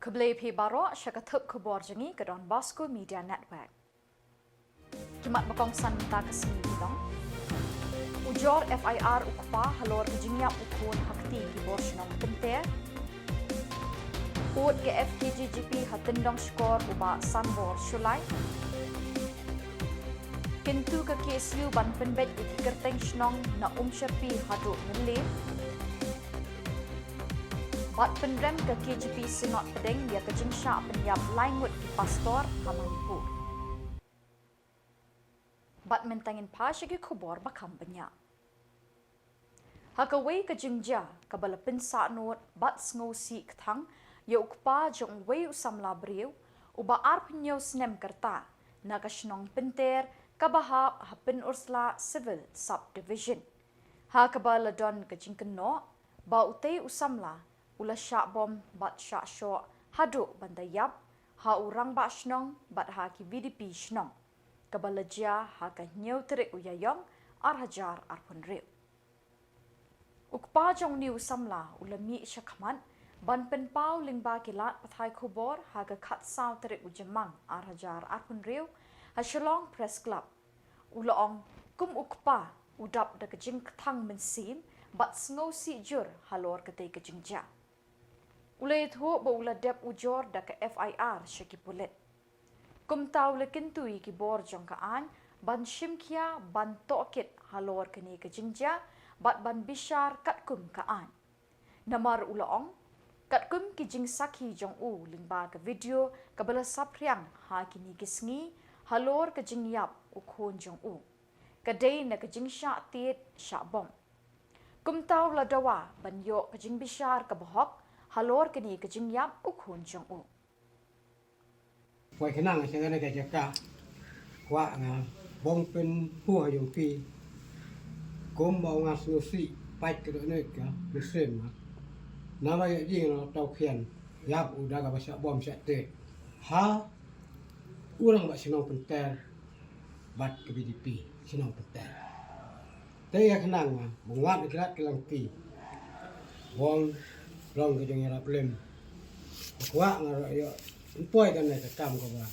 Khubor baro syakathub Khuborjylla ke Donbosco Media Network. Kimat makongsan ta ke Shillong. Ujor FIR ukpa halor kejingya ukun hakti Khubor Shillong penter. Ut ke FKGGP hatendong skor uba sanbor Shulai. Kintu ke KSU ban penbet kerteng Shillong na syapi haduk ngelim. Bat penrem ke KGP Sinot Pedeng dia ke jingsya penyap laingut di pastor Hamanipur. Bat mentangin pa syagi Khubor bakam banyak. Hakaway ke jingja kabala pensa not bat sngosi ketang ya ukpa jong way Samla beriu uba arpenyo snem kerta na kasnong penter kabahap hapen ursla civil subdivision. Hakabala don ke jingkeno ba utay Samla ula syak bom bat syak syok haduk bandayap ha urang ba shnong bat ha ki VDP shnong kabalajia ha ka nyau terik uyayong ar hajar ar punriu ukpa jong niu Samla ula mi syakman ban penpau lingba kilat pathai Khubor ha ka khat saw terik Jymmang ar hajar ar punriu ha Shillong Press Club ula ong kum ukpa udap da kejing thang mensim bat sngosi jur halor ketai kejingja ulai thu ba ula dep ujor da ke FIR syaki pulet. Kum tau le kentui ki bor jong kaan ban shimkia ban tokit halor kini ke jingja bat ban bishar kat kum kaan. Namar ula ong kat kum ki jing saki jong u lingba ke video kabala sapriang ha kini kisngi halor ke jing yap ukhon jong u. Kadai na ke jing sya tiet sya bom. Kum tau la dawa ban yo ke jing bishar ke bohok halor kini ke jingyap ukhun jong u. Quay khả năng sẽ nghe cái cả quả là bông bên hùa dùng phi cũng bao ngàn số sĩ bạch cái đó này cả được xem mà nó bây giờ nó tàu khiển giáp u đã gặp sẽ bom sẽ tệ ha ulang bak senang pentel bat ke BDP senang pentel tapi khả năng mà bungat dekat ke langki bong long ke jong era plem kwa ngaro yo poi kan ne kam ko ba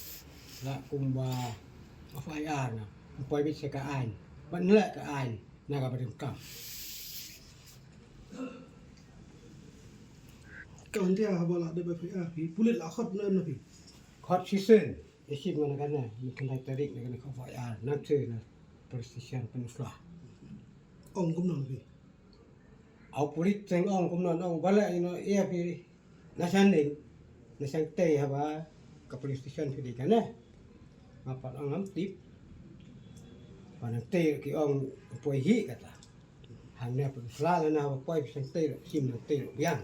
la kumba FIR na poi bi se ka ain ban le ka ain na ka badem kam kan dia habala de FIR pi pulit la khot na pi khot season isim ngana kan ni kan tarik na kan FIR na che na precision penuslah ong kum non pi au pulit teng ong kum non ong bala ino ia pi nasan ning nasan te haba ka police station pi kan na mapat ong am tip pana te ki ong poi hi kata hang ne penuslah na na poi san te sim na te yang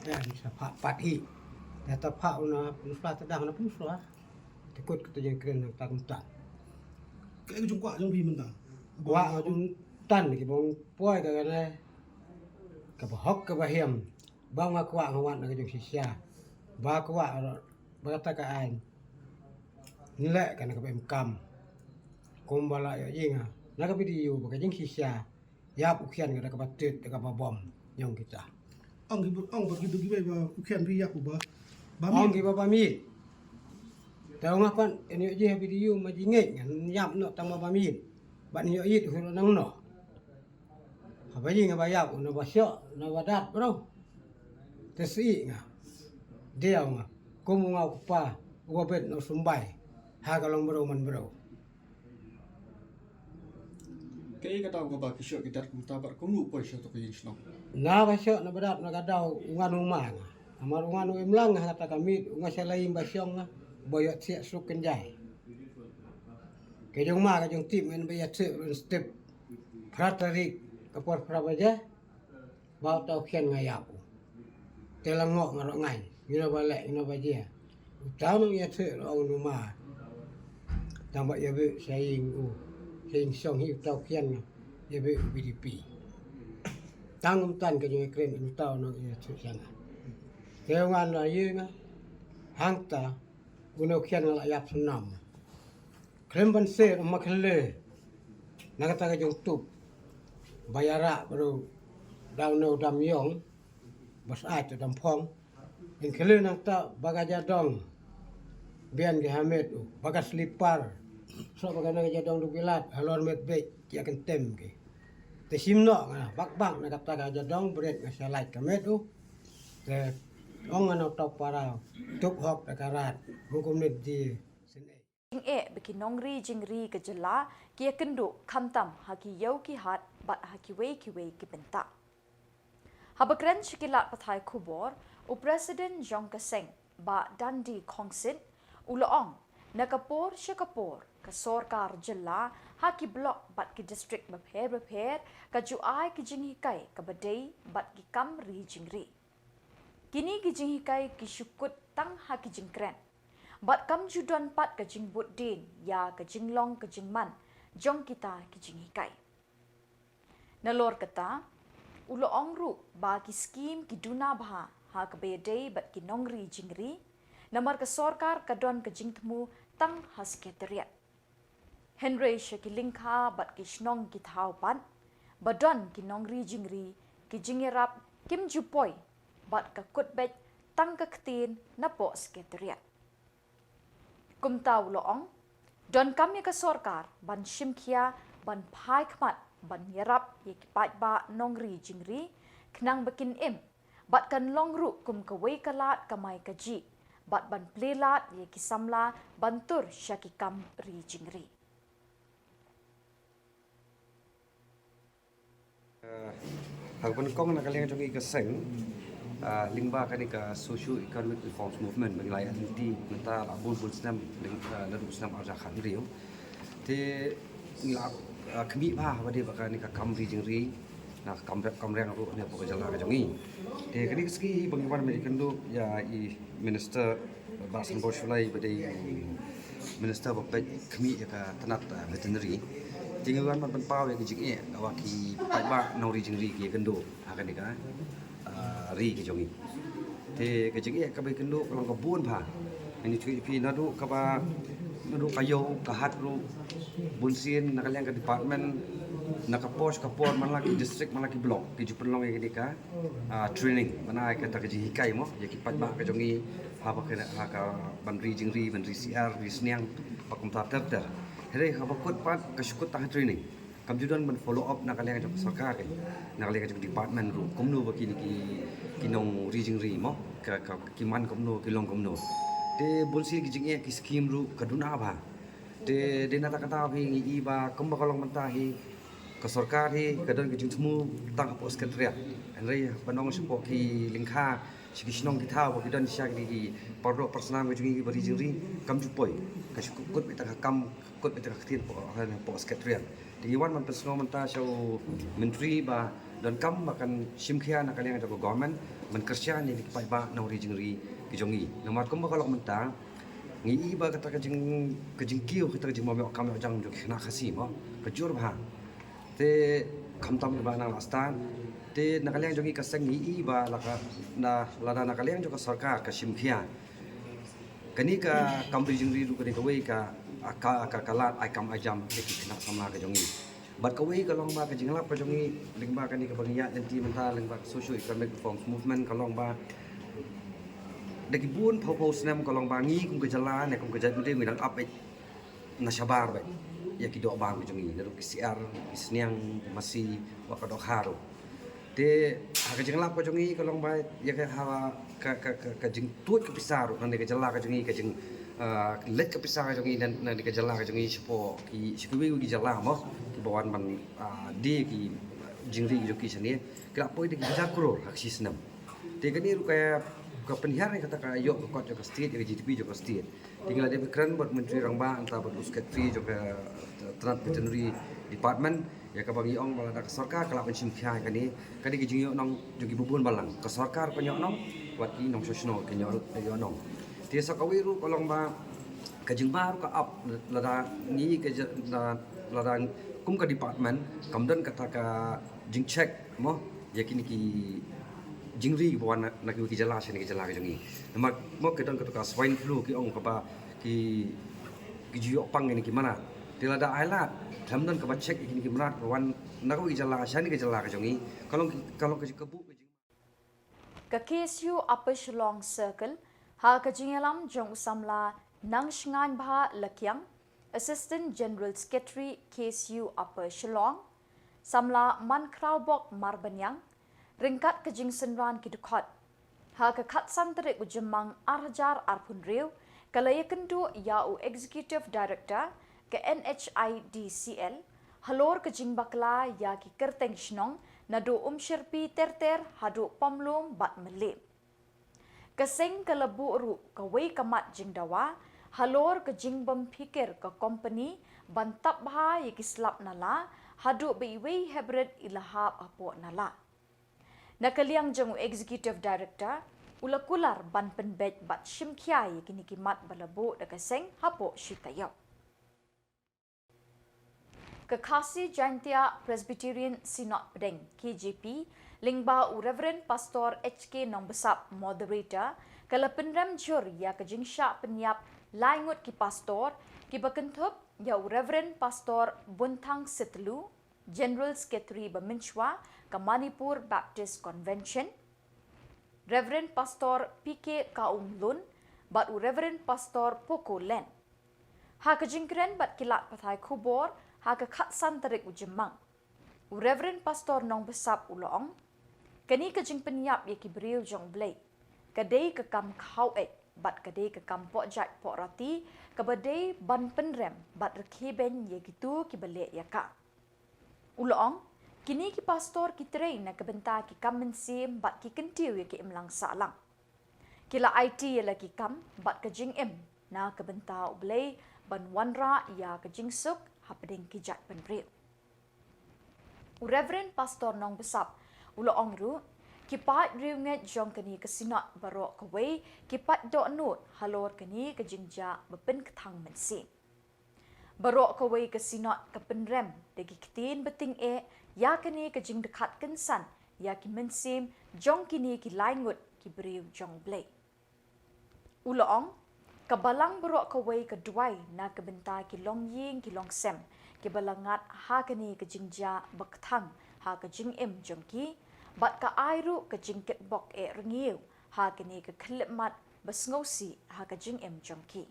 dan sa pat hi ta pa una penuslah tadang na penuslah tekut kita yang keren nang takuntan cái trung quả trong pi mình ta qua ở trong tan thì bông poi cái này cái hốc cái hiểm bao ngã quạ ngọn là cái trong xì xa ba quạ ba ta cái ai lệ cái này cái em cầm cùng ba lại ở gì à nó cái video cái những xì xa giáp ukhian cái cái bắt tuyệt cái bom nhung kita ông bật cái vậy và khen pi yak của ba ông cái ba mi tahu ngapan ini je video ma jingek nyam no tang ba mi bạn hiểu ít thì nó nắng nọ apa gì nggak bayar nó basyo nó badat bro tesi nggak dia nggak kamu ngau pa gua bet no sumbai ha kalau bro man bro cái tàu của bà cái sợ cái đặt của ta bạn có nụ quay sợ tôi cái Shillong na basyo na badat na kadau nganu mang amar nganu imlang kata kami ngasalai basyo nga boyot siap suken jai cái dòng ma cái dòng tim mình bây giờ sự step pratarik kapor prabaja bao tàu khiên ngày ảo telang ngọ ngọ ngày như là ba lệ như là ba gì cháu nó nghe sự ông nó mà đang vậy giờ bị saying song hiu tàu khiên giờ bị BDP tăng tan cái dòng kren tàu nó nghe sự sang theo ngàn là như nga hang ta uno khiên là yap sunam Kremban se makhle nakata ka jong tup bayara baru daw no dam yong bas ai to dam phong in kele nang ta bagajadong bian ke hamid bagas lipar so bagana jadong du bilat halor met be ki akan tem ke te simno bak na kata gajadong bret ngasalat kamet te ong ano top para top hok takarat hukum net di sene Jing e beki nongri jingri ke Jylla ki kendo kamtam haki yau ki hat bat haki wei ki benta. Habakren shikilat pathai Khubor u President Jong Kaseng ba dandi kongsit uloong nakapor shikapor ka sorkar Jylla haki blok bat ki district bapher ka juai ki jinghikai ka badai bat ki kam ri jingri. Kini ki jinghikai ki syukut tang haki jingkren. Bat kam judan pat ke jing but din ya ke Shillong ke Jymmang jong kita ke jing hikai. Nalor kata ulo ongru ba ki skim ki duna bha ha ke bedai bat ki nongri jingri namar ke sorkar ke don ke jing temu tang ha sekretariat. Henry Shakilingka bat ki shnong ki thau pan badon ki nongri jingri ki jingerap kim jupoi bat ke kutbet tang ke ktin na po sekretariat. Kumtaw loong, don kami ke sorkar ban shimkia ban pai kmat ban yarap ye kipat ba nongri jingri knang bakin bat kan longru kum kawai kalat kamai kaji bat ban plelat ye ki Samla bantur syakikam ri jingri. Hagpan kong nakaliang jongi ka seng lingba kani ka socio economic reforms movement Meghalaya nanti menta labun snam lalu snam arja khan rio te ngila kami ba bade bakani ka kamri jingri na kamreng ru ne pokok Jylla ka jongi te kani ski bangwan American do ya I minister basan boshulai bade minister bapet kami ka tanat veterinary tinggal man pau ya kijing awaki pai ba nori jingri ki kendo akan ni ka ri ke jongi te ke jing ka bai kendo kalong ka bun pha ani chui pi nadu ka ba nadu kayo ka hat ru bunsin nakaliang ka department nakapos ka por man laki district man laki block ki jupen long ye ka training mana ka ta ka ji hikai mo ye ki pat ba ka jongi ha ba ka ban ri jing ri ban ri CR ri sniang pa kum ta ter here ha ba kut pat ka shukut ta training kam judan ban follow up nakaliang ka sarkar ke nakaliang ka department ru komno ba ki kinong rijing ri mo ka kiman komno kilong komno te bolsi ki jinge ki scheme ru kaduna ba te de nata kata hi I ba komba kalong menta hi ka sarkar hi kadon ki jingmu tang po sekretariat anrei panong sipo ki lingkha sikisnong ki thaw ki don syak di pardo personal ki jingi bari jingri kam jupoi ka kut beta kam kut beta khatin po sekretariat di wan man personal menta show menteri ba dan kam makan simkhia nak kalian jago government man kerja ni di pai ba na jingri ki jongi namar kom kalau menta ngi ba kata ka jing kiu kita jing mo kam jang jo khna khasi mo ka jur ba te kam tam ba na lastan te nak kalian jongi ka sang ngi ba laka na lada nak kalian jo ka sarkar ka simkhia kani ka kam jingri ru ka de ka wei ka kalat ai kam ajam ki khna samla ka jongi bat kawai kalong ba ka jinglap ka jongi lingba kani ka bangiya nanti menta lingba socio economic reforms movement kalong ba deki bun pau snam kalong ba ngi kum ka Jylla ne kum ka jat mudeng midang up na sabar ba ya ki do bang ka jongi daru ki CR isniang masih wa ka do kharo te ka jinglap ka jongi kalong ba ya ka hawa ka jing tuat ka pisaru nan ka Jylla ka jongi ka jing let ka pisah ka jongi nan ka Jylla ka jongi sipo ki sikwi ki Jylla mo bawan man di ki jingri joki sini kira poi de ki jakro haksi senam te gani ru kaya ka penihar kata ka yo ko ka state ka GDP jo ka state tinggal de kran bot menteri rang ba anta bot sekretari jo ka transport veterinary department ya ka bagi ong bala ka sarkar kala pensim khia kani kadi ki jingyo nong jogi bubun balang ka sarkar penyo nong wat ki nong sosno ke nyo nong te sa kawiru kolong ba ka jingbar ka up lada ni ke lada kum ka department kamdan kata ka jing check mo yakin ki jingri bawan nak ki Jylla sini ki Jylla ka jongi mak mo kedon ka swine flu ki ong ka ba ki jiyo pang ni ki mana tilada ailat kamdan ka ba check ki mana wan nak ki Jylla sini ki Jylla ka jongi kalau ka kebu ke KSU Upper Shillong Circle ha ke Jylla jong Samla nang shngan bha lakyang Assistant General Secretary KSU Upper Shillong Samla man kraubok marbanyang ringkat ke jing senran ki dukhat ha ke khat santarik u Jymmang arjar arpun riu kalaya kendu ya u Executive Director ke NEHU halor ke jing bakla ya ki kerteng shnong nadu sherpi terter hadu pamlum bat melim keseng ke lebu ru ke wei kamat jing dawa halor ke jing bam pikir ke company bantap bha ye ki slap nala hadu be wei hybrid ilahap apo nala nakaliang jeng Executive Director ulakular ban penbet bat shimkhiai kini kimat balabu de keseng hapo shitayo Kekasi Jantia Presbyterian Synod Pedeng KJP lingba u Reverend Pastor HK Nombesap moderator kala penram jur ya kejingsha penyap laingut ki pastor ki bakentup ya u Reverend Pastor Buntang Setelu General Secretary Baminchwa ke Manipur Baptist Convention Reverend Pastor PK Kaum Lun bat u Reverend Pastor Poko Len ha kejingkren bat kilat pathai Khubor ha ke khat santarik u Jymmang u Reverend Pastor Nong Besap ulong kani ke jing penyap ye ki beriu jong blai kadai ke kam khau bat kadai ke kam pok jat pok rati ke badai ban penrem bat rekhi ben ye gitu ki balik ya ka ulong kini ki pastor ki train na ke benta ki kam mensim bat ki kentiu ye ki imlang salang kila IT ye la ki kam bat ke jing na ke benta u blai ban wanra ya ke jing suk hapeding kijat penriu. U Reverend Pastor Nong Besap ulo ongru kipat riunget jong kini kesinat barok kawai kipat dok not halor kini ke jingja bepen ketang mensim. Barok kawai kesinat ke penrem degi ketin beting ya kini ke jing dekat kensan ya ki mensim jong kini ki laingut ki beriu jong blai. Ulo ong kabalang berok kawai keduai na kebentai ki long ying ki long sem ki balangat ha kini ke jingja bektang ha ke jing jongki bat ka airu ke jingket bok rengiu ha kini ke klipmat besngosi ha ke jing jongki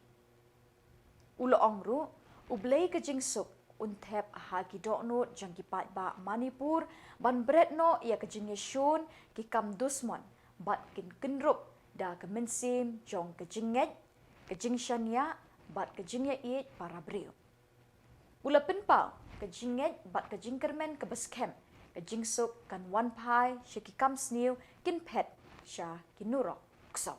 ulo ongru ublei ke jing suk untep ha ki doknot jongki pat ba Manipur ban bretno ya ke jing shun ki kam dusmon bat kin kenrup da ke mensim jong ke jinget kejing shania bat kejing ye para brio ula penpau kejing bat kejing kermen ke baskem kejing suk kan wan pai shiki kam sniu kin pet sha kinuro kso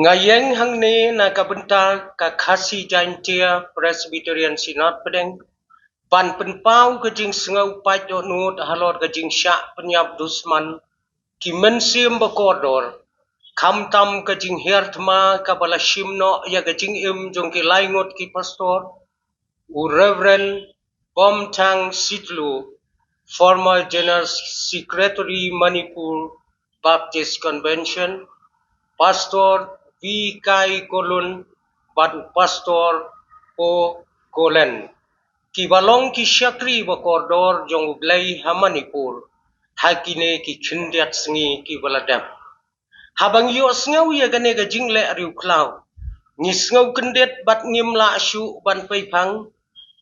ngayeng hang ni na kabenta ka khasi jantia Presbyterian Synod Pedeng ban penpau kejing sengau pai do nut halor kejing syak penyap dusman ki mensim bakodor Kam tam ke jing hertma kabala shimno ya ke jing jong ke laingot ki pastor u Reverend Bomtang Sitlu former General Secretary Manipur Baptist Convention Pastor V. Kai Kolun batu Pastor O. Kolen ki balong ki syakri bakordor jong blai ha Manipur hakine ki chindiat sengi ki baladam Habang yo sngau ya gane ga jingle riu klau. Ni sngau kendet bat ngim la syu ban pai pang.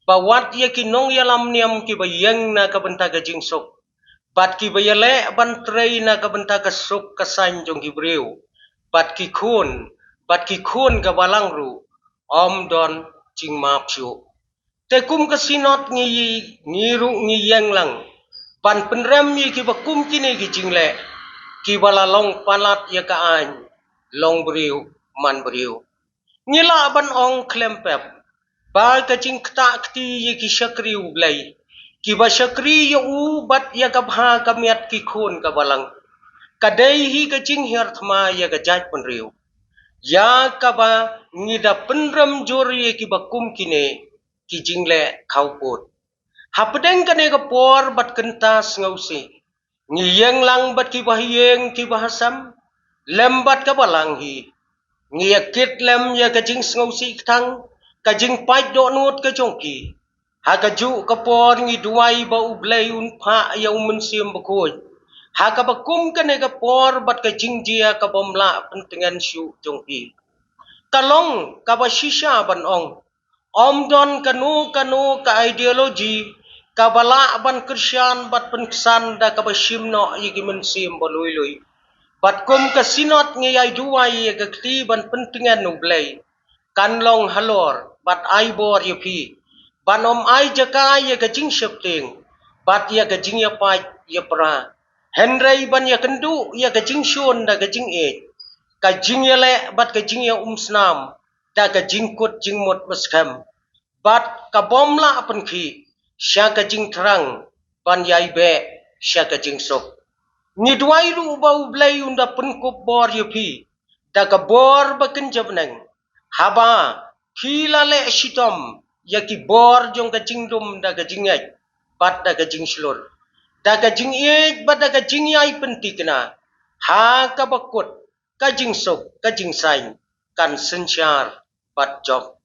Bawat ya ki nong ya lam niam ki bayang na ka benta ga jing sok. Bat ki bayale ban trei na ka benta ka sok ka san jong ki breu. Bat ki khun ga balang ru. Om don jing ma pyu. Te kum ka sinot ngi ru ngi yang lang. Ban penrem yi ki bakum kini ki jingle. Ki bala long palat ya ka an long beriu man beriu ngila ban ong klempep ba ka jing kta kti ye ki shakri u blai ki ba shakri ye u bat ya ka bha ka miat ki khun ka balang kadai hi ka jing her thma ya ka jat pan riu ya ka ba ngida penram jor ye ki ba kum kine ki jing le khau pot hapdeng ka ne ka por bat kenta ngausi ngiyeng lang bat ki bahiyeng ki bahasam lembat ka balang hi ngiyakit lem ya ka jing ngausi tang ka jing pai do nut ka jongki ha ka ju ka por ngi duai ba ublai un pha ya mensim bakoi Hakabakum kanega por bat ka jingjia ka bomla pentingan syu jongpi. Kalong kabashisha ban ong. Omdon kanu ka ideologi kabala ban Krisyan bat penkesan da kabashimno yigi mensim bolui. Bat kum kasinot ngiyay duway yaga ban pentingan nublay. Kanlong halor bat aibor yapi. Banom ay jaka yaga jing syepting. Bat yaga jing yapay yapra. Henry ban yakendu yaga jing syun da gajing e. Kajing yale bat kajing ya umsnam. Da kajing kut jing mut maskam. Bat kabomla penki. Sya kajing terang. Ban yai be sya kajing sok. Ni duai ru bau blai unda penkup bor yupi. Da ka bor baken Jymmang. Haba kila le shitom yaki bor jong ka jingdum da ka jingay. Bat da ka jing slur. Da ka jing ej bat da ka jing yai pentikna. Ha ka bakut ka jing sok ka jing sain kan sensyar bat jok.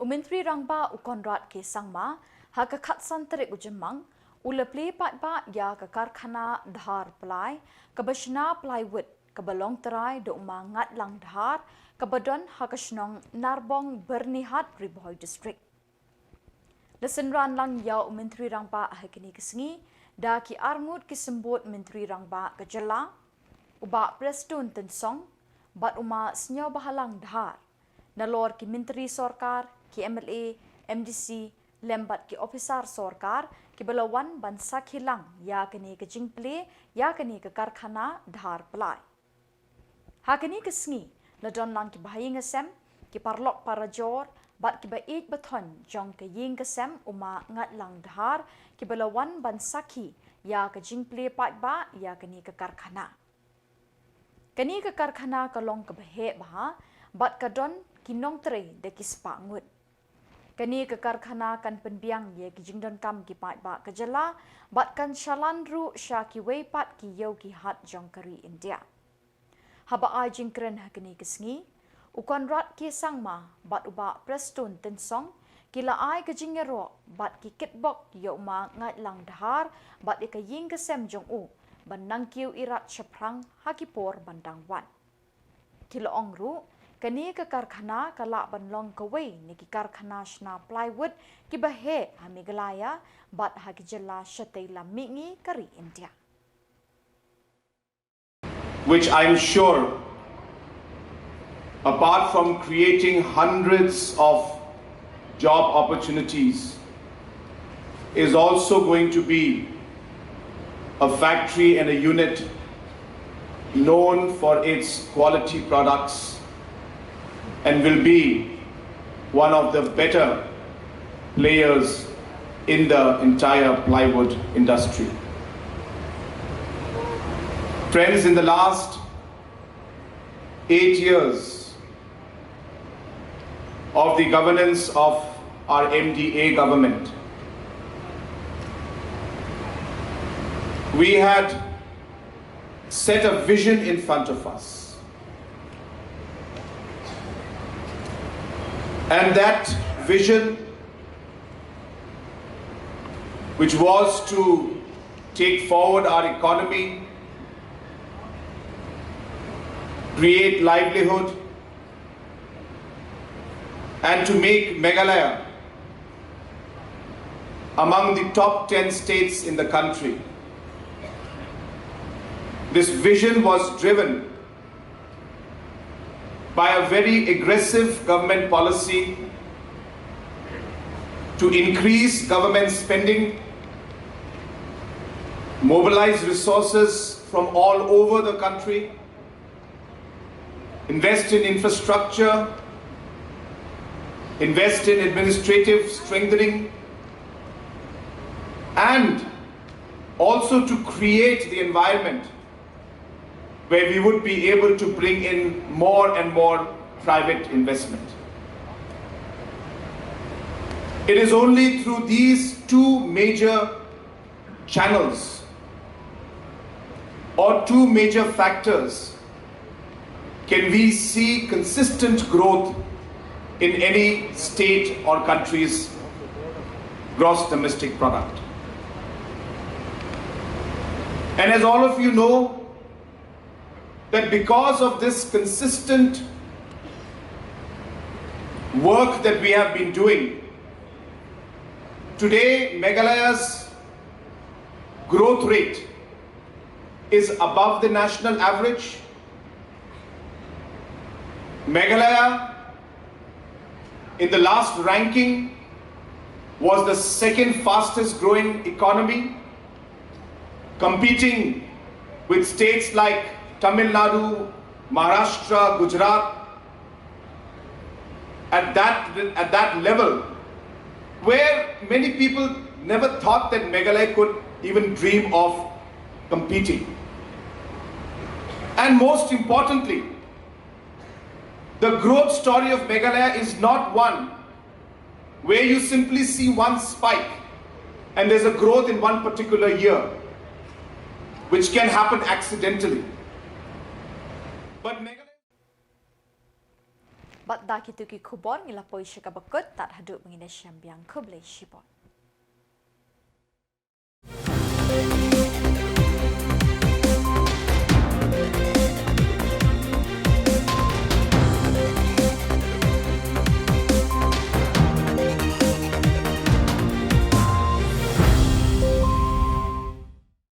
Menteri Rangba Ukonrat ke Sangma ha ka khatsan terik Jymmang ula play pat ba ya ka karkhana dhar plai ka bashna plywood ka balong terai do mangat lang dhar ka badon ha ka shnong Narbong Bernihat Riboy district. Lesen ran lang ya Menteri Rangba ha kini kesengi da ki armut ki sembut Menteri Rangba ka Jylla uba prestun tensong bat uma senyaw bahalang dhar nalor ki Menteri Sorkar ki MLA MDC lembat ki officer Sorkar ki balawan bansa khilang ya kini ke jingple ya kini ke karkhana dhar pelai. Ha kini ke sengi ladon lang ki bahaying asem ki parlok parajor bat ki baik bathon jong ke ying ke sem uma ngat lang dhar ki balawan bansa khi ya ke jingple pat ba ya kini ke karkhana. Kini ke karkhana kalong ke bahe bah bat kadon kinong tre de ki spangut. Kini ke karkhana kan penbiang ye ki jingdon kam ki pat ba ke Jylla bat kan shalandru sya ki weipat ki yau ki hat jongkari India. Haba ai jingkren ha kini ke sengi ukon rat ki sangma bat uba prestun tensong kila ai ke jingero bat ki kitbok yo ma ngat lang dhar bat ka ying ke sem jong u ban nangkiu irat shaprang hakipor bandang wan. Kila ongru kani ke karkhana kala banlong kawai ni ki karkhana shna plywood ki bahe ha Meghalaya bat ha ki Jylla shatei la mingi kari India. Which I'm sure, apart from creating hundreds of job opportunities, is also going to be a factory and a unit known for its quality products and will be one of the better players in the entire plywood industry. Friends, in the last 8 years of the governance of our MDA government, we had set a vision in front of us. And that vision, which was to take forward our economy, create livelihood, and to make Meghalaya among the top 10 states in the country. This vision was driven by a very aggressive government policy to increase government spending, mobilize resources from all over the country, invest in infrastructure, invest in administrative strengthening, and also to create the environment where we would be able to bring in more and more private investment. It is only through these two major channels or two major factors can we see consistent growth in any state or country's gross domestic product. And as all of you know, that because of this consistent work that we have been doing, today Meghalaya's growth rate is above the national average. Meghalaya, in the last ranking, was the second fastest growing economy, competing with states like Tamil Nadu, Maharashtra, Gujarat, at that level, where many people never thought that Meghalaya could even dream of competing. And most importantly, the growth story of Meghalaya is not one where you simply see one spike and there's a growth in one particular year, which can happen accidentally. But Meghalaya... Bat da kitu ki Khubor ngilapoi syakabakut tak haduk mengindah syambiang ke Malaysia.